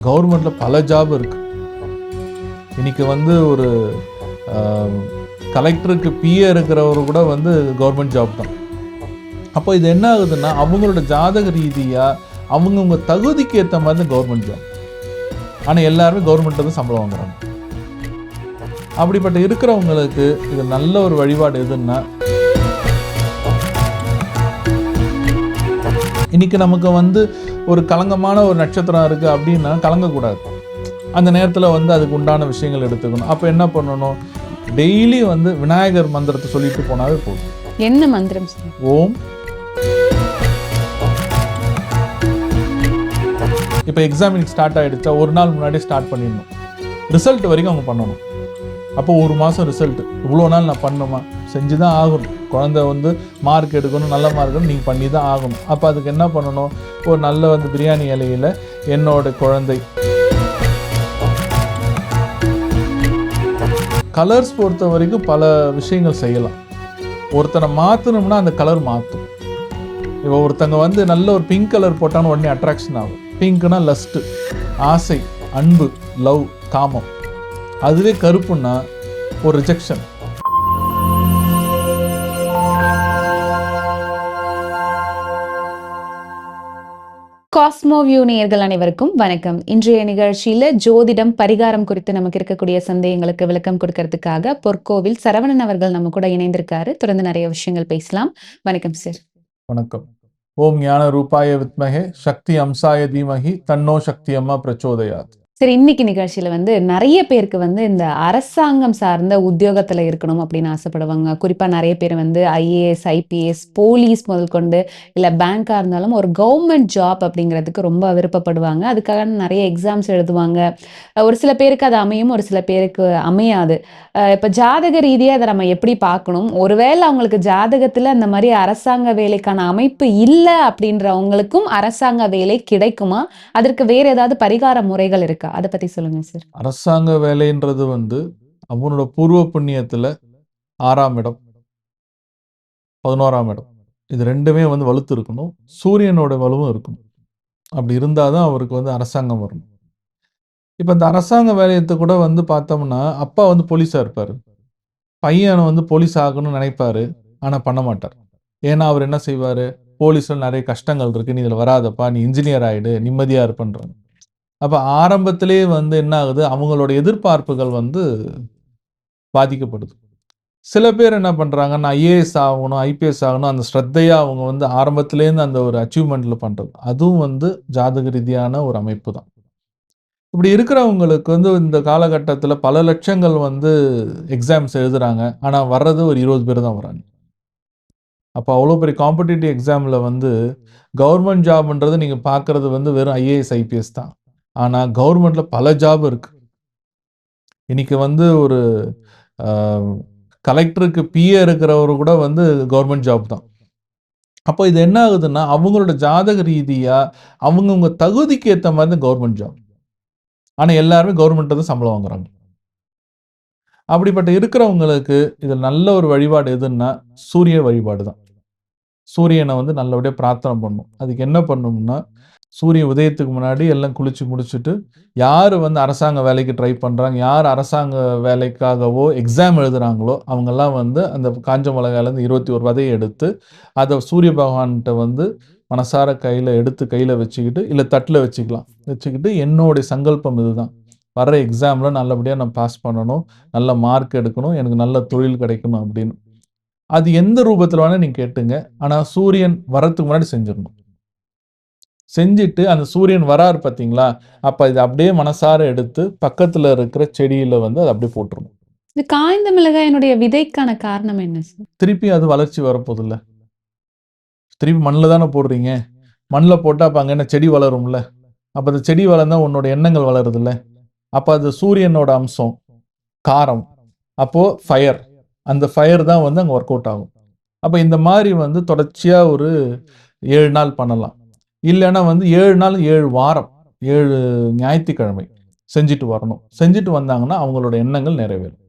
கவர்மெண்ட்டில் பல ஜாப் இருக்குது. இன்றைக்கி ஒரு கலெக்டருக்கு பிஏ இருக்கிறவர் கூட கவர்மெண்ட் ஜாப் தான். அப்போ இது என்ன ஆகுதுன்னா, அவங்களோட ஜாதக ரீதியாக அவங்கவுங்க தகுதிக்கு ஏற்ற மாதிரி தான் கவர்மெண்ட் ஜாப். ஆனால் எல்லாருமே கவர்மெண்ட்டில் தான் சம்பளம் வாங்குறாங்க. அப்படிப்பட்ட இருக்கிறவங்களுக்கு இது நல்ல ஒரு வழிபாடு எதுன்னா, இன்றைக்கி நமக்கு ஒரு கலங்கமான ஒரு நட்சத்திரம் இருக்குது அப்படின்னா கலங்கக்கூடாது. அந்த நேரத்தில் அதுக்கு உண்டான விஷயங்கள் எடுத்துக்கணும். அப்போ என்ன பண்ணணும், டெய்லி விநாயகர் மந்திரத்தை சொல்லிட்டு போனாவே போதும். என்ன மந்திரம்? ஓம். இப்போ எக்ஸாமினுக்கு ஸ்டார்ட் ஆகிடுச்சா, ஒரு நாள் முன்னாடியே ஸ்டார்ட் பண்ணிடணும். ரிசல்ட் வரைக்கும் அவங்க பண்ணணும். அப்போ ஒரு மாதம் ரிசல்ட்டு, இவ்வளோ நாள் நான் பண்ணணுமா, செஞ்சு தான் ஆகணும். குழந்தை மார்க் எடுக்கணும், நல்ல மார்க் எடுக்கணும், நீங்கள் பண்ணி தான் ஆகணும். அப்போ அதுக்கு என்ன பண்ணணும், ஒரு நல்ல பிரியாணி இலையில் என்னோட குழந்தை கலர்ஸ் பொறுத்த வரைக்கும் பல விஷயங்கள் செய்யலாம். ஒருத்தனை மாற்றணும்னா அந்த கலர் மாற்றும். இப்போ ஒருத்தங்க நல்ல ஒரு பிங்க் கலர் போட்டான்னு உடனே அட்ராக்ஷன் ஆகும். பிங்க்னா லஸ்ட்டு, ஆசை, அன்பு, லவ், காமம். அதுவே கருப்புன்னா ஒரு ரிஜெக்ஷன். காஸ்மோ வியூ நேயர்கள் அனைவருக்கும் வணக்கம். இன்றைய நிகழ்ச்சியில ஜோதிடம் பரிகாரம் குறித்து நமக்கு இருக்கக்கூடிய சந்தேகங்களுக்கு விளக்கம் கொடுக்கறதுக்காக பொற்கோவில் சரவணன் அவர்கள் நம்ம கூட இணைந்திருக்காரு. தொடர்ந்து நிறைய விஷயங்கள் பேசலாம். வணக்கம் சார். வணக்கம். ஓம் ஞான ரூபாய வித்மஹே சக்தி அம்சாய தீமஹி தன்னோ சக்தி அம்மா பிரச்சோதயாத். சரி, இன்னைக்கு நிகழ்ச்சியில நிறைய பேருக்கு இந்த அரசாங்கம் சார்ந்த உத்தியோகத்துல இருக்கணும் அப்படின்னு ஆசைப்படுவாங்க. குறிப்பா நிறைய பேர் ஐஏஎஸ், ஐபிஎஸ், போலீஸ் முதல் கொண்டு இல்ல பேங்கா இருந்தாலும் ஒரு கவர்மெண்ட் ஜாப் அப்படிங்கிறதுக்கு ரொம்ப விருப்பப்படுவாங்க. அதுக்காக நிறைய எக்ஸாம்ஸ் எழுதுவாங்க. ஒரு சில பேருக்கு அது அமையும், ஒரு சில பேருக்கு அமையாது. இப்ப ஜாதக ரீதியா அதை நம்ம எப்படி பார்க்கணும்? ஒருவேளை அவங்களுக்கு ஜாதகத்துல அந்த மாதிரி அரசாங்க வேலைக்கான அமைப்பு இல்லை அப்படின்றவங்களுக்கும் அரசாங்க வேலை கிடைக்குமா? அதற்கு வேற ஏதாவது பரிகார முறைகள் இருக்கா? அதை பத்தி சொல்லுங்க சார். அரசாங்க வேலைன்றது அவனோட பூர்வ புண்ணியத்துல 6ஆம் இடம், 11ஆம் இடம், இது ரெண்டுமே வலுத்து இருக்கணும். சூரியனோட வலுவும் இருக்கணும். அப்படி இருந்தாதான் அவருக்கு அரசாங்கம் வரணும். இப்போ இந்த அரசாங்க வேலையத்தை கூட பார்த்தோம்னா, அப்பா போலீஸா இருப்பாரு, பையன் போலீஸ் ஆகணும்னு நினைப்பாரு, ஆனா பண்ண மாட்டார். ஏன்னா அவர் என்ன செய்வாரு, போலீஸ்ல நிறைய கஷ்டங்கள் இருக்கு, நீ இதுல வராதப்பா, நீ இன்ஜினியர் ஆயிடு, நிம்மதியா இருப்பன்றாங்க. அப்போ ஆரம்பத்திலே என்ன ஆகுது, அவங்களோட எதிர்பார்ப்புகள் பாதிக்கப்படுது. சில பேர் என்ன பண்ணுறாங்க, நான் ஐஏஎஸ் ஆகணும், ஐபிஎஸ் ஆகணும், அந்த ஸ்ரத்தையாக அவங்க ஆரம்பத்துலேருந்து அந்த ஒரு அச்சீவ்மெண்ட்டில் பண்ணுறது, அதுவும் ஜாதக ரீதியான ஒரு அமைப்பு தான். இப்படி இருக்கிறவங்களுக்கு இந்த காலகட்டத்தில் பல லட்சங்கள் எக்ஸாம்ஸ் எழுதுகிறாங்க, ஆனால் வர்றது ஒரு 20 பேர் தான் வராங்க. அப்போ அவ்வளோ பெரிய காம்படிட்டிவ் எக்ஸாமில் கவர்மெண்ட் ஜாப்ன்றது நீங்கள் பார்க்குறது வெறும் ஐஏஎஸ், ஐபிஎஸ் தான். ஆனால் கவர்மெண்ட்டில் பல ஜாப் இருக்குது. இன்றைக்கி ஒரு கலெக்டருக்கு பிஏ இருக்கிறவர் கூட கவர்மெண்ட் ஜாப் தான். அப்போ இது என்ன ஆகுதுன்னா, அவங்களோட ஜாதக ரீதியாக அவங்கவுங்க தகுதிக்கு ஏற்ற மாதிரி தான் கவர்மெண்ட் ஜாப். ஆனால் எல்லாருமே கவர்மெண்ட்டில் தான் சம்பளம் வாங்குறாங்க. அப்படிப்பட்ட இருக்கிறவங்களுக்கு இது நல்ல ஒரு வழிபாடு எதுன்னா, சூரிய வழிபாடு தான். சூரியனை நல்லபடியாக பிரார்த்தனை பண்ணணும். அதுக்கு என்ன பண்ணணும்னா, சூரிய உதயத்துக்கு முன்னாடி எல்லாம் குளிச்சு முடிச்சுட்டு, யார் அரசாங்க வேலைக்கு ட்ரை பண்ணுறாங்க, யார் அரசாங்க வேலைக்காகவோ எக்ஸாம் எழுதுகிறாங்களோ அவங்கெல்லாம் அந்த காஞ்ச மிளகாயிலேருந்து 21 விதையை எடுத்து அதை சூரிய பகவான்கிட்ட மனசார கையில் வச்சுக்கிட்டு, இல்லை தட்டில் வச்சுக்கிட்டு, என்னுடைய சங்கல்பம் இதுதான், வர்ற எக்ஸாமில் நல்லபடியாக நான் பாஸ் பண்ணணும், நல்ல மார்க் எடுக்கணும், எனக்கு நல்ல தொழில் கிடைக்கணும் அப்படின்னு. அது எந்த ரூபத்தில் வேணால் நீங்கள் கேட்டுங்க, ஆனால் சூரியன் வரத்துக்கு முன்னாடி செஞ்சிடணும். செஞ்சுட்டு அந்த சூரியன் வராரு பார்த்தீங்களா, அப்போ இது அப்படியே மனசார எடுத்து பக்கத்தில் இருக்கிற செடியில் அதை அப்படியே போட்டுருணும். இது காய்ந்த மிளகாயினுடைய விதைக்கான காரணம் என்ன சார்? திருப்பி அது வளர்ச்சி வரப்போதில்ல, திருப்பி மண்ணில் தானே போடுறீங்க, மண்ணில் போட்டால் அப்போ அங்கே என்ன செடி வளரும்ல, அப்போ அந்த செடி வளர்ந்தால் உன்னோட எண்ணங்கள் வளருதில்ல, அப்போ அது சூரியனோட அம்சம், காரம், அப்போது ஃபயர், அந்த ஃபயர் தான் அங்கே ஒர்க் அவுட் ஆகும். அப்போ இந்த மாதிரி தொடர்ச்சியாக ஒரு 7 நாள் பண்ணலாம். இல்லைன்னா 7 நாள் 7 வாரம் 7 ஞாயிற்றுக்கிழமை செஞ்சுட்டு வரணும். செஞ்சுட்டு வந்தாங்கன்னா அவங்களோட எண்ணங்கள் நிறைவேறும்.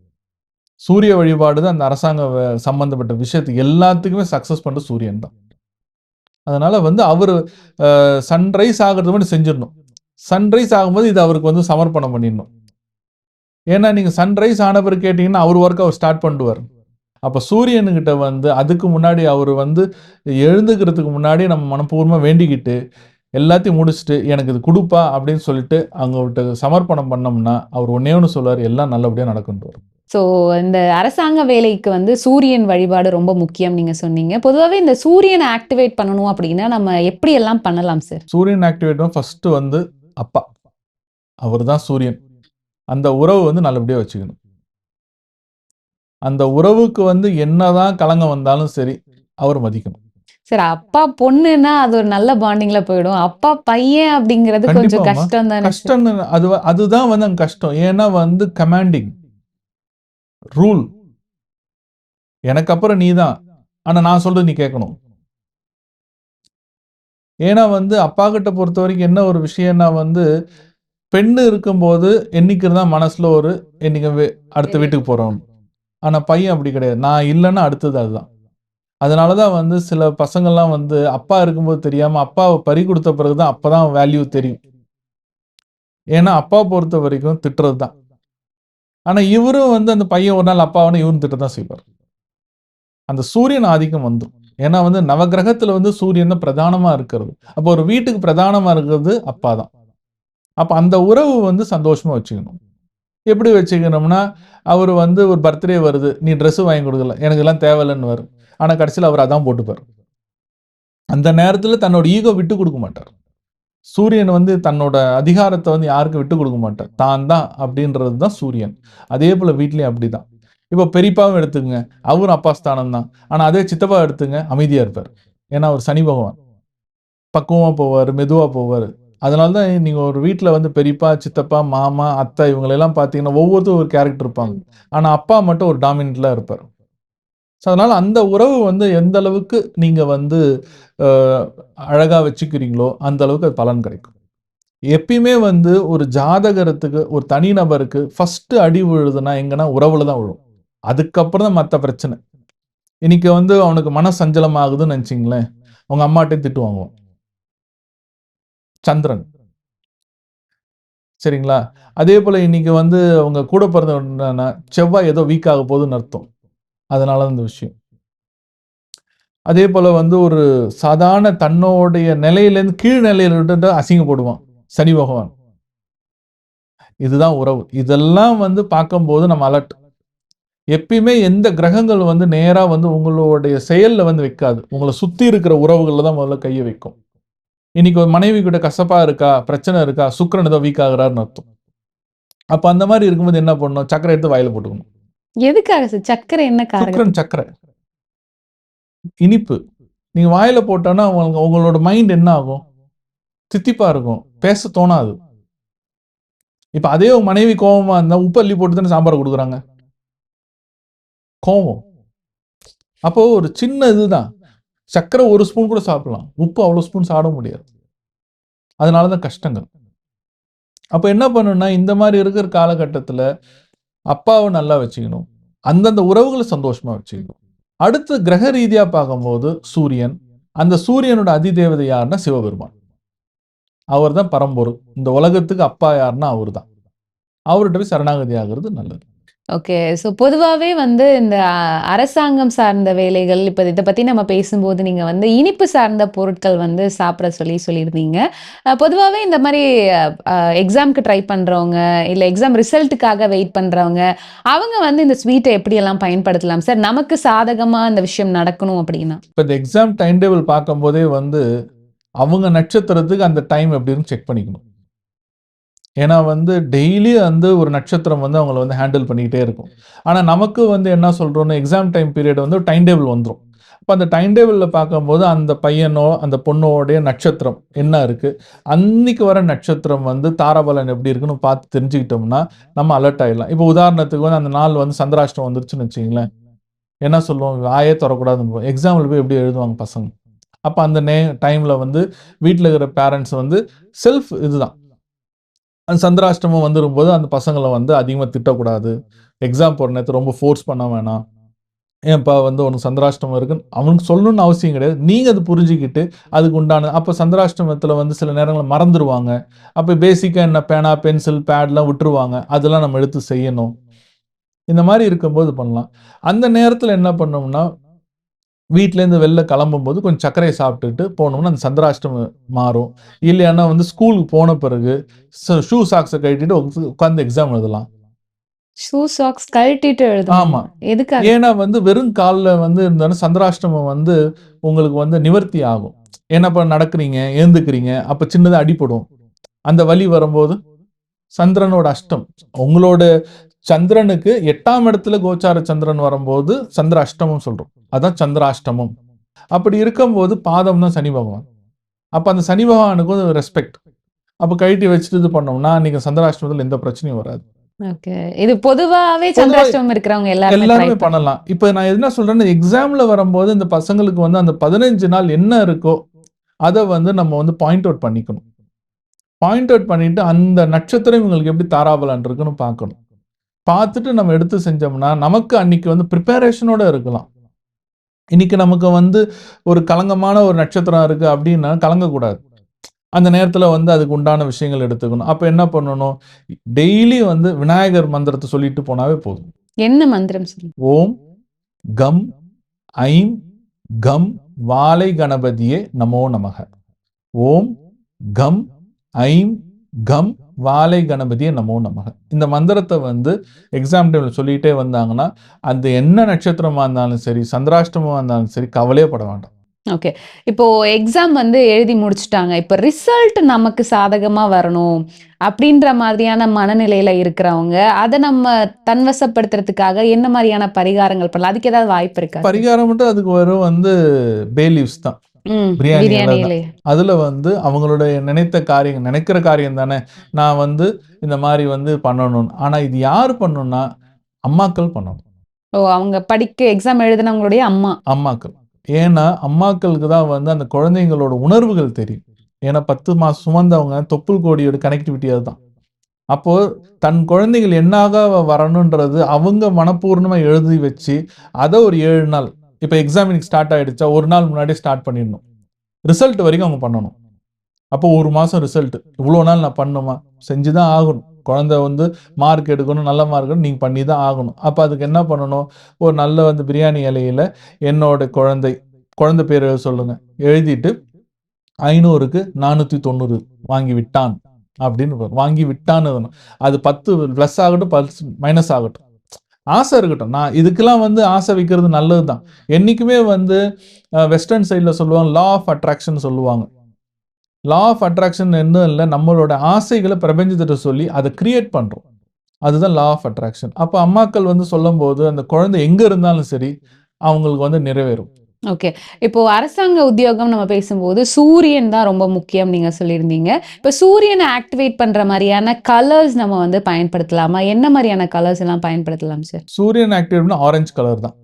சூரிய வழிபாடு தான் அந்த அரசாங்க சம்பந்தப்பட்ட விஷயத்துக்கு எல்லாத்துக்குமே சக்ஸஸ் பண்ணுற சூரியன் தான். அதனால் அவர் சன்ரைஸ் ஆகிறது மட்டும் செஞ்சிடணும். சன்ரைஸ் ஆகும்போது இது அவருக்கு வந்து சமர்ப்பணம் பண்ணிடணும். ஏன்னா நீங்க சன்ரைஸ் ஆன பிறகு கேட்டீங்கன்னா அவர் ஒர்க் அவர் ஸ்டார்ட் பண்ணுவார். அப்போ சூரியனுக்கிட்ட வந்து அதுக்கு முன்னாடி அவர் வந்து எழுந்துக்கிறதுக்கு முன்னாடி நம்ம மனப்பூர்வமா வேண்டிக்கிட்டு எல்லாத்தையும் முடிச்சுட்டு எனக்கு இது கொடுப்பா அப்படின்னு சொல்லிட்டு அவங்ககிட்ட சமர்ப்பணம் பண்ணோம்னா அவர் ஒன்னே ஒன்று சொல்லுவார், எல்லாம் நல்லபடியா நடக்கும்னு. ஸோ இந்த அரசாங்க வேலைக்கு வந்து சூரியன் வழிபாடு ரொம்ப முக்கியம் நீங்க சொன்னீங்க. பொதுவாவே இந்த சூரியனை ஆக்டிவேட் பண்ணணும் அப்படின்னா நம்ம எப்படி எல்லாம் பண்ணலாம் சார்? சூரியன் ஆக்டிவேட் ஃபர்ஸ்ட் வந்து அப்பா, அவர் தான் சூரியன். அந்த உறவு வந்து நல்லபடியா வச்சுக்கணும். அந்த உறவுக்கு வந்து என்னதான் களங்கம் வந்தாலும் சரி அவர் மதிக்கணும். சார் அப்பா பொண்ணுன்னா அது ஒரு நல்ல பாண்டிங்ல போயிடும். அப்பா பையன் அப்படிங்கிறது கொஞ்சம் கண்டிப்பாம்மா. கஷ்டம் தானே சார்? கஷ்டம்னு அதுதான் வந்து அங்க கஷ்டம். ஏன்னா வந்து கமாண்டிங் ரூல், எனக்கு அப்புறம் நீதான், ஆனா நான் சொல்றது நீ கேட்கணும். ஏன்னா வந்து அப்பா கிட்ட பொறுத்த வரைக்கும் என்ன ஒரு விஷயம்னா வந்து பெண்ணு இருக்கும்போது என்னைக்கு தான் மனசுல ஒரு என்னைக்கு அடுத்த வீட்டுக்கு போறோம். ஆனா பையன் அப்படி கிடையாது. நான் இல்லைன்னா அடுத்தது அதுதான். அதனாலதான் வந்து சில பசங்கள்லாம் வந்து அப்பா இருக்கும்போது தெரியாம அப்பாவை பறி கொடுத்த பிறகுதான் அப்பதான் வேல்யூ தெரியும். ஏன்னா அப்பா பொறுத்த வரைக்கும் திட்டுறது தான். ஆனா இவரும் வந்து அந்த பையன் ஒரு நாள் அப்பாவனு இவரும் திட்டதான் செய்வார். அந்த சூரியன் ஆதிக்கம் வந்துடும். ஏன்னா வந்து நவகிரகத்துல வந்து சூரியன் தான் பிரதானமா இருக்கிறது. அப்போ ஒரு வீட்டுக்கு பிரதானமா இருக்கிறது அப்பா தான். அப்ப அந்த உறவு வந்து சந்தோஷமா வச்சுக்கணும். எப்படி வச்சுக்கணும்னா அவர் வந்து ஒரு பர்த்டே வருது, நீ ட்ரெஸ் வாங்கி கொடுக்கல, எனக்கு எல்லாம் தேவையில்லைன்னு வரும். ஆனா கடைசியில் அவர் அதான் போட்டுப்பார். அந்த நேரத்துல தன்னோட ஈகோ விட்டு கொடுக்க மாட்டார். சூரியன் வந்து தன்னோட அதிகாரத்தை வந்து யாருக்கும் விட்டு கொடுக்க மாட்டார். தான் தான் அப்படின்றது தான் சூரியன். அதே போல வீட்லயும் அப்படிதான். இப்போ பெரியப்பாவும் எடுத்துங்க, அவரும் அப்பா ஸ்தானம் தான். ஆனா அதே சித்தப்பா எடுத்துங்க, அமைதியா இருப்பார். ஏன்னா அவர் சனி பகவான். பக்குவமா போவார், மெதுவா போவார். அதனால தான் நீங்க ஒரு வீட்டில் வந்து பெரியப்பா, சித்தப்பா, மாமா, அத்தை இவங்களெல்லாம் பார்த்தீங்கன்னா ஒவ்வொருத்தரும் ஒரு கேரக்டர் இருப்பாங்க. ஆனா அப்பா மட்டும் ஒரு டாமினன்ட்ல இருப்பார். ஸோ அதனால அந்த உறவு வந்து எந்த அளவுக்கு நீங்க வந்து அழகா வச்சுக்கிறீங்களோ அந்த அளவுக்கு அது பலன் கிடைக்கும். எப்பயுமே வந்து ஒரு ஜாதகத்துக்கு ஒரு தனிநபருக்கு ஃபர்ஸ்ட் அடி விழுதுன்னா எங்கன்னா உறவுல தான் விழும். அதுக்கப்புறம் தான் மற்ற பிரச்சனை. இன்னைக்கு வந்து அவனுக்கு மன சஞ்சலம் ஆகுதுன்னு நினைச்சிங்களேன், அவங்க அம்மாட்டே திட்டு வாங்குவான். சந்திரன் சரிங்களா? அதே போல இன்னைக்கு வந்து அவங்க கூட பிறந்த செவ்வாய் ஏதோ வீக் ஆக போகுதுன்னு அர்த்தம். அதனால இந்த விஷயம். அதே போல வந்து ஒரு சாதாரண தன்னுடைய நிலையிலேருந்து கீழ் நிலையில விட்டு அசிங்கப்படுவான் சனி பகவான். இதுதான் உறவு. இதெல்லாம் வந்து பார்க்கும்போது நம்ம அலர்ட். எப்பயுமே எந்த கிரகங்கள் வந்து நேரா வந்து உங்களுடைய செயல்ல வந்து வைக்காது. உங்களை சுத்தி இருக்கிற உறவுகள்ல தான் முதல்ல கையை வைக்கும். இன்னைக்கு ஒரு மனைவி கிட்ட கசப்பா இருக்கா, பிரச்சனை இருக்கா, சுக்கிரன் ஏதோ வீக் ஆகுறாருன்னு அர்த்தம். அப்ப அந்த மாதிரி இருக்கும்போது என்ன பண்ணணும்? சக்கரை எடுத்து வாயில போட்டுக்கணும். எதுக்காக சார்? சர்க்கரை என்ன சுக்கிரன் காரணம்? சக்கரை இனிப்பு. நீங்க வாயில போட்டோன்னா உங்களோட மைண்ட் என்ன ஆகும்? தித்திப்பா இருக்கும். பேச தோணாது. இப்ப அதே உங்க மனைவி கோவமா இருந்தா உப்பு அள்ளி போட்டு தானே சாம்பார் கொடுக்குறாங்க. கோவம். அப்போ ஒரு சின்ன இதுதான். சக்கரை ஒரு ஸ்பூன் கூட சாப்பிடலாம். உப்பு அவ்வளவு ஸ்பூன் சாப்பிட முடியாது. அதனாலதான் கஷ்டங்கள். அப்ப என்ன பண்ணணும்னா இந்த மாதிரி இருக்கிற காலகட்டத்துல அப்பாவை நல்லா வச்சுக்கணும். அந்தந்த உறவுகளை சந்தோஷமா வச்சுக்கணும். அடுத்து கிரக ரீதியா பார்க்கும்போது சூரியன். அந்த சூரியனோட அதிதேவதை யாருன்னா சிவபெருமான். அவர் தான் பரம்பொருள். இந்த உலகத்துக்கு அப்பா யாருன்னா அவர் தான். அவர்கிட்ட போய் சரணாகதி ஆகிறது நல்லது. ஓகே. ஸோ பொதுவாவே வந்து இந்த அரசாங்கம் சார்ந்த வேலைகள், இப்ப இத பத்தி நம்ம பேசும்போது நீங்க வந்து இனிப்பு சார்ந்த பொருட்கள் வந்து சாப்பிட சொல்லியிருந்தீங்க. பொதுவாவே இந்த மாரி எக்ஸாம்க்கு ட்ரை பண்றவங்க, இல்ல எக்ஸாம் ரிசல்ட்டுக்காக வெயிட் பண்றவங்க, அவங்க வந்து இந்த ஸ்வீட்ட எப்படியெல்லாம் பயன்படுத்தலாம் சார்? நமக்கு சாதகமா இந்த விஷயம் நடக்கணும் அப்படின்னா? இப்ப இந்த எக்ஸாம் டைம் டேபிள் பார்க்கும்போதே வந்து அவங்க நட்சத்திரத்துக்கு அந்த டைம் எப்படின்னு செக் பண்ணிக்கணும். ஏன்னா வந்து டெய்லி வந்து ஒரு நட்சத்திரம் வந்து அவங்கள வந்து ஹேண்டில் பண்ணிக்கிட்டே இருக்கும். ஆனா நமக்கு வந்து என்ன சொல்றோம்னா எக்ஸாம் டைம் பீரியட் வந்து டைம் டேபிள் வந்துரும். அப்ப அந்த டைம் டேபிள்ல பார்க்கும்போது அந்த பையனோ, அந்த பொண்ணோடைய நட்சத்திரம் என்ன இருக்கு? அன்னைக்கு வர நட்சத்திரம் வந்து தாராபலன் எப்படி இருக்குன்னு பார்த்து தெரிஞ்சுக்கிட்டோம்னா, நம்ம அலர்ட் ஆயிடலாம். இப்போ உதாரணத்துக்கு வந்து அந்த நாள் வந்து சந்திராஷ்டம் வந்துருச்சுன்னு வச்சுக்கங்களேன். என்ன சொல்லுவோம்? வாயே தொறக்கூடாதுன்னு. எக்ஸாம்ல போய் எப்படி எழுதுவாங்க பசங்க? அப்ப அந்த டைம்ல வந்து வீட்ல இருக்கிற பேரண்ட்ஸ் வந்து செல்ஃப் இதுதான். அந்த சந்திராஷ்டமம் வந்துரும்போது அந்த பசங்கள வந்து அதிகமா திட்டக்கூடாது. எக்ஸாம் போற நேரத்துல ரொம்ப ஃபோர்ஸ் பண்ண வேணாம். ஏன்ப்பா வந்து உனக்கு சந்திராஷ்டமம் இருக்குன்னு அவனுக்கு சொல்லணும்னு அவசியம் கிடையாது. நீங்க அது புரிஞ்சுக்கிட்டு அதுக்கு உண்டான அப்போ சந்திராஷ்டமத்தில் வந்து சில நேரங்களில் மறந்துடுவாங்க. அப்போ பேசிக்காக என்ன பேனா பென்சில் பேட்லாம் விட்டுருவாங்க. அதெல்லாம் நம்ம எடுத்து செய்யணும். இந்த மாதிரி இருக்கும்போது பண்ணலாம். அந்த நேரத்தில் என்ன பண்ணோம்னா வீட்டிலேருந்து வெளில கிளம்பும்போது கொஞ்சம் சர்க்கரையை சாப்பிட்டுட்டு போனோம்னா அந்த சந்திராஷ்டமம் மாறும். இல்லைன்னா வந்து ஸ்கூலுக்கு போன பிறகு ஷூ சாக்ஸை கழட்டிட்டு உட்காந்து எக்ஸாம் எழுதலாம். ஷூ சாக்ஸ் கழட்டிட்டு எழுதணும். ஆமா. எதுக்காக? ஏன்னா வந்து வெறும் கால்ல வந்து இருந்தாலும் சந்திராஷ்டமம் வந்து உங்களுக்கு வந்து நிவர்த்தி ஆகும். ஏன்னா இப்ப நடக்கிறீங்க, எழுந்துக்கிறீங்க, அப்ப சின்னதா அடிபடும். அந்த வலி வரும்போது சந்திரனோட அஷ்டம். உங்களோட சந்திரனுக்கு 8ஆம் இடத்துல கோச்சார சந்திரன் வரும்போது சந்திர அஷ்டமம் சொல்றோம். அதான் சந்திராஷ்டமம். அப்படி இருக்கும்போது பாதம் தான் சனி பகவான். அப்ப அந்த சனி பகவானுக்கு ஒரு ரெஸ்பெக்ட். அப்ப கழட்டி வச்சுட்டு இது பண்ணோம்னா அன்னைக்கு சந்திராஷ்டமத்துல எந்த பிரச்சனையும் வராது. ஓகே. இது பொதுவாவே பொதுவா சந்திராஷ்டமம் இருக்கிறவங்க எல்லாருமே எல்லாருமே பண்ணலாம். இப்ப நான் என்ன சொல்றேன்னா, எக்ஸாம்ல வரும்போது இந்த பசங்களுக்கு வந்து அந்த 15 நாள் என்ன இருக்கோ, அத வந்து நம்ம வந்து பாயிண்ட் அவுட் பண்ணிக்கணும். பாயிண்ட் அவுட் பண்ணிட்டு அந்த நட்சத்திரம் இவங்களுக்கு எப்படி தாராபலன் இருக்குன்னு பார்க்கணும். பார்த்துட்டு நம்ம எடுத்து செஞ்சோம்னா, நமக்கு அன்னைக்கு வந்து பிரிப்பரேஷனோட இருக்கலாம். இன்னைக்கு நமக்கு வந்து ஒரு களங்கமான ஒரு நட்சத்திரம் இருக்கு அப்படின்னா கலங்கக்கூடாது. அந்த நேரத்துல வந்து அதுக்கு உண்டான விஷயங்கள் எடுத்துக்கணும். அப்ப என்ன பண்ணணும்? டெய்லி வந்து விநாயகர் மந்திரத்தை சொல்லிட்டு போனாவே போதும். என்ன மந்திரம் சொல்லுங்க? ஓம் கம் ஐம் கம் வாலை கணபதியே நமோ நமக. ஓம் கம் ஐம் கம் வாலை கணபதியே நமோ நமக. இந்த மந்திரத்தை வந்து எக்ஸாம் டைம்ல சொல்லிட்டே வந்தாங்கன்னா அந்த என்ன நட்சத்திரமா இருந்தாலும் சரி, சந்திராஷ்டமமா இருந்தாலும் சரி, கவலையே பட வேண்டாம். ஓகே. இப்போ எக்ஸாம் வந்து எழுதி முடிச்சுட்டாங்க. இப்ப ரிசல்ட் நமக்கு சாதகமா வரணும் அப்படின்ற மாதிரியான மனநிலையில இருக்கிறவங்க, அத நம்ம தன்வசப்படுத்துறதுக்காக என்ன மாரியான பரிகாரங்கள் பண்ணலாம்? அதுக்கு ஏதாவது வாய்ப்பு இருக்கா? பரிகாரம் மட்டும் அதுக்கு வரும் வந்து பே லீவ்ஸ் தான். பிரியாணி இலை தான். பிரியாணியிலே. அதுல வந்து அவங்களுடைய நினைக்கிற காரியம் தானே. நான் வந்து இந்த மாதிரி வந்து பண்ணணும்னு. ஆனா இது யார் பண்ணணும்னா அம்மாக்கள் பண்ணணும். ஓ! அவங்க எக்ஸாம் எழுதினவங்களுடைய அம்மா. அம்மாக்கள். ஏன்னா அம்மாக்களுக்கு தான் வந்து அந்த குழந்தைங்களோட உணர்வுகள் தெரியும். ஏன்னா 10 மாசம் சுமந்தவங்க தொப்புள் கொடியோட கனெக்டிவிட்டி அதுதான். அப்போ தன் குழந்தைகள் என்னாக வரணுன்றது அவங்க மனப்பூர்வமா எழுதி வச்சு அதை ஒரு 7 நாள் இப்போ எக்ஸாம் இன்னைக்கு ஸ்டார்ட் ஆயிடுச்சா ஒரு நாள் முன்னாடி ஸ்டார்ட் பண்ணிடணும். ரிசல்ட் வரைக்கும் அவங்க பண்ணணும். அப்போ 1 மாசம் ரிசல்ட் இவ்வளோ நாள் நான் பண்ணுமா? செஞ்சு தான் ஆகணும். குழந்தை வந்து மார்க் எடுக்கணும், நல்ல மார்க் எடுக்கணும், நீங்கள் பண்ணி தான் ஆகணும். அப்போ அதுக்கு என்ன பண்ணணும்? ஒரு நல்ல வந்து பிரியாணி இலையில என்னோட குழந்தை பேர் சொல்லுங்க, எழுதிட்டு 500க்கு 490 வாங்கி விட்டான் அப்படின்னு வாங்கி விட்டான்னு அது 10 ப்ளஸ் ஆகட்டும் 10 மைனஸ் ஆகட்டும், ஆசை இருக்கட்டும். நான் இதுக்கெல்லாம் வந்து ஆசை வைக்கிறது நல்லது தான். என்றைக்குமே வந்து வெஸ்டர்ன் சைடில் சொல்லுவாங்க லா ஆஃப் அட்ராக்ஷன் சொல்லுவாங்க. லா ஆஃப் அட்ராக்ஷன் என்ன இல்லை, நம்மளோட ஆசைகளை பிரபஞ்சத்திட்ட சொல்லி அதை கிரியேட் பண்ணுறோம். அதுதான் லா ஆஃப் அட்ராக்ஷன். அப்போ அம்மாக்கள் வந்து சொல்லும் போது அந்த குழந்தை எங்கே இருந்தாலும் சரி அவங்களுக்கு வந்து நிறைவேறும். ஓகே. இப்போ அரசாங்க உத்தியோகம் நம்ம பேசும்போது சூரியன் தான் ரொம்ப முக்கியம் நீங்க சொல்லியிருந்தீங்க. இப்போ சூரியனை ஆக்டிவேட் பண்ற மாரியான கலர்ஸ் நம்ம வந்து பயன்படுத்தலாமா? என்ன மாரியான கலர்ஸ் எல்லாம் பயன்படுத்தலாம் சார்? சூரியன் ஆக்டிவேட்னா ஆரஞ்சு கலர் தான்.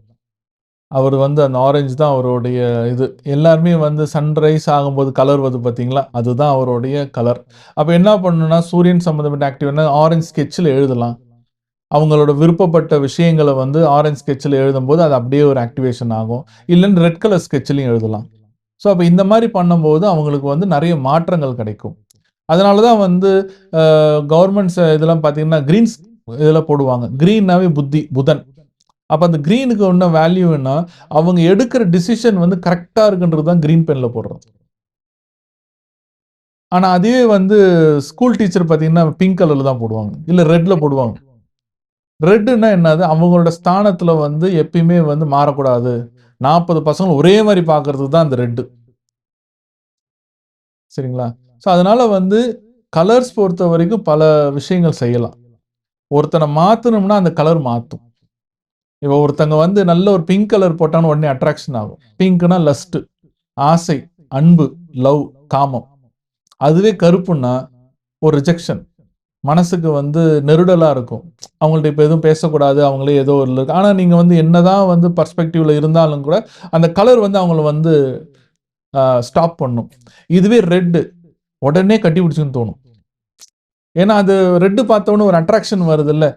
அவர் வந்து அந்த ஆரஞ்சு தான் அவருடைய இது. எல்லாருமே வந்து சன்ரைஸ் ஆகும்போது கலர் வருது பார்த்தீங்களா? அதுதான் அவருடைய கலர். அப்போ என்ன பண்ணணும்னா சூரியன் சம்மந்தப்பட்ட ஆக்டிவேட்னா ஆரஞ்சு ஸ்கெட்சில் எழுதலாம். அவங்களோட விருப்பப்பட்ட விஷயங்களை வந்து ஆரஞ்சு ஸ்கெட்சில் எழுதும்போது அது அப்படியே ஒரு ஆக்டிவேஷன் ஆகும். இல்லைன்னு ரெட் கலர் ஸ்கெட்சிலையும் எழுதலாம். ஸோ அப்போ இந்த மாதிரி பண்ணும்போது அவங்களுக்கு வந்து நிறைய மாற்றங்கள் கிடைக்கும். அதனால தான் வந்து கவர்மெண்ட்ஸ் இதெல்லாம் பார்த்தீங்கன்னா க்ரீன்ஸ் இதில் போடுவாங்க. க்ரீன்னாவே புதன். அப்போ அந்த க்ரீனுக்கு ஒன்றும் வேல்யூன்னா அவங்க எடுக்கிற டிசிஷன் வந்து கரெக்டாக இருக்குன்றது தான் க்ரீன் பெனில் போடுறது. ஆனால் அதுவே வந்து ஸ்கூல் டீச்சர் பார்த்தீங்கன்னா பிங்க் கலரில் தான் போடுவாங்க, இல்லை ரெட்டில் போடுவாங்க. ரெட்டுன்னா என்னது, அவங்களோட ஸ்தானத்தில் வந்து எப்பயுமே வந்து மாறக்கூடாது, 40 பசங்க ஒரே மாதிரி பார்க்கறதுக்கு தான் அந்த ரெட்டு. சரிங்களா? ஸோ அதனால வந்து கலர்ஸ் பொறுத்த வரைக்கும் பல விஷயங்கள் செய்யலாம். ஒருத்தனை மாற்றணும்னா அந்த கலர் மாற்றும். இப்போ ஒருத்தங்க வந்து நல்ல ஒரு பிங்க் கலர் போட்டான்னு உடனே அட்ராக்ஷன் ஆகும். பிங்க்னா லஸ்ட், ஆசை, அன்பு, லவ், காமம். அதுவே கருப்புன்னா ஒரு ரிஜெக்ஷன், மனசுக்கு வந்து நெருடலாக இருக்கும். அவங்கள்ட்ட இப்போ எதுவும் பேசக்கூடாது, அவங்களே ஏதோ ஒரு இருக்கு. ஆனால் நீங்கள் வந்து என்னதான் வந்து பர்ஸ்பெக்டிவ்ல இருந்தாலும் கூட அந்த கலர் வந்து அவங்கள வந்து ஸ்டாப் பண்ணும். இதுவே ரெட்டு உடனே கட்டி பிடிச்சுன்னு தோணும். ஏன்னா அது ரெட்டு பார்த்தோன்னு ஒரு அட்ராக்ஷன் வருது இல்லை.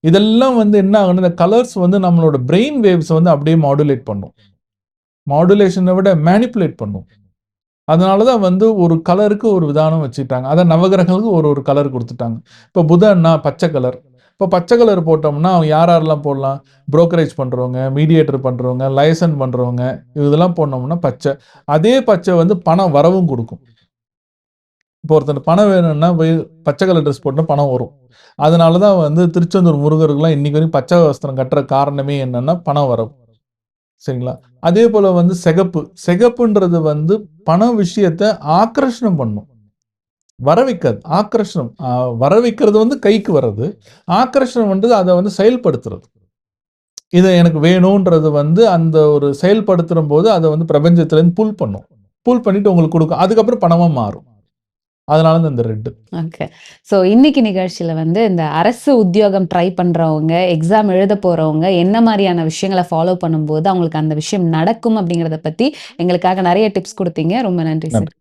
இதெல்லாம் வந்து என்ன ஆகும்னா, இந்த கலர்ஸ் வந்து நம்மளோட பிரெயின் வேவ்ஸ் வந்து அப்படியே மாடுலேட் பண்ணும். மாடுலேஷனை விட மேனிப்புலேட் பண்ணும். அதனால தான் வந்து ஒரு கலருக்கு ஒரு விதானம் வச்சுட்டாங்க. அதான் நவகிரகங்களுக்கு ஒரு கலர் குடுத்துட்டாங்க. இப்போ புதன்னா பச்சை கலர். இப்போ பச்சை கலர் போட்டோம்னா, அவங்க யாரெல்லாம் போடலாம்? புரோக்கரேஜ் பண்றவங்க, மீடியேட்டர் பண்றவங்க, லைசன் பண்றவங்க, இதெல்லாம் போனோம்னா பச்சை. அதே பச்சை வந்து பண வரவும் குடுக்கும். இப்போ ஒருத்தனுக்கு பணம் வேணும்னா போய் பச்சை கலர் ட்ரெஸ் போட்டா பணம் வரும். அதனால தான் வந்து திருச்செந்தூர் முருகருக்குலாம் இன்னைக்கு வரைக்கும் பச்சை வஸ்திரம் கட்டுற காரணமே என்னன்னா, பணம் வரவு. சரிங்களா? அதே போல வந்து சிகப்பு. சிகப்புன்றது வந்து பண விஷயத்த ஆக்கர்ஷணம் பண்ணும். வர வைக்காது. ஆக்கர்ஷணம். வர வைக்கிறது வந்து கைக்கு வர்றது. ஆக்கர்ஷணம் பண்றது அத வந்து செயல்படுத்துறது. இது எனக்கு வேணும்ன்றது வந்து அந்த ஒரு செயல்படுத்தும்போது அத வந்து பிரபஞ்சத்திலேருந்து புல் பண்ணும். புல் பண்ணிட்டு உங்களுக்கு குடுக்கும். அதுக்கப்புறம் பணமா மாறும். அதனால தான் இந்த ரெட். ஓகே. ஸோ இன்னைக்கு நிகழ்ச்சியில வந்து இந்த அரசு உத்தியோகம் ட்ரை பண்றவங்க, எக்ஸாம் எழுத போறவங்க என்ன மாரியான விஷயங்கள ஃபாலோ பண்ணும்போது அவங்களுக்கு அந்த விஷயம் நடக்கும் அப்படிங்கிறத பத்தி எங்களுக்காக நெறைய டிப்ஸ் குடுத்தீங்க. ரொம்ப நன்றி சார். நன்றி.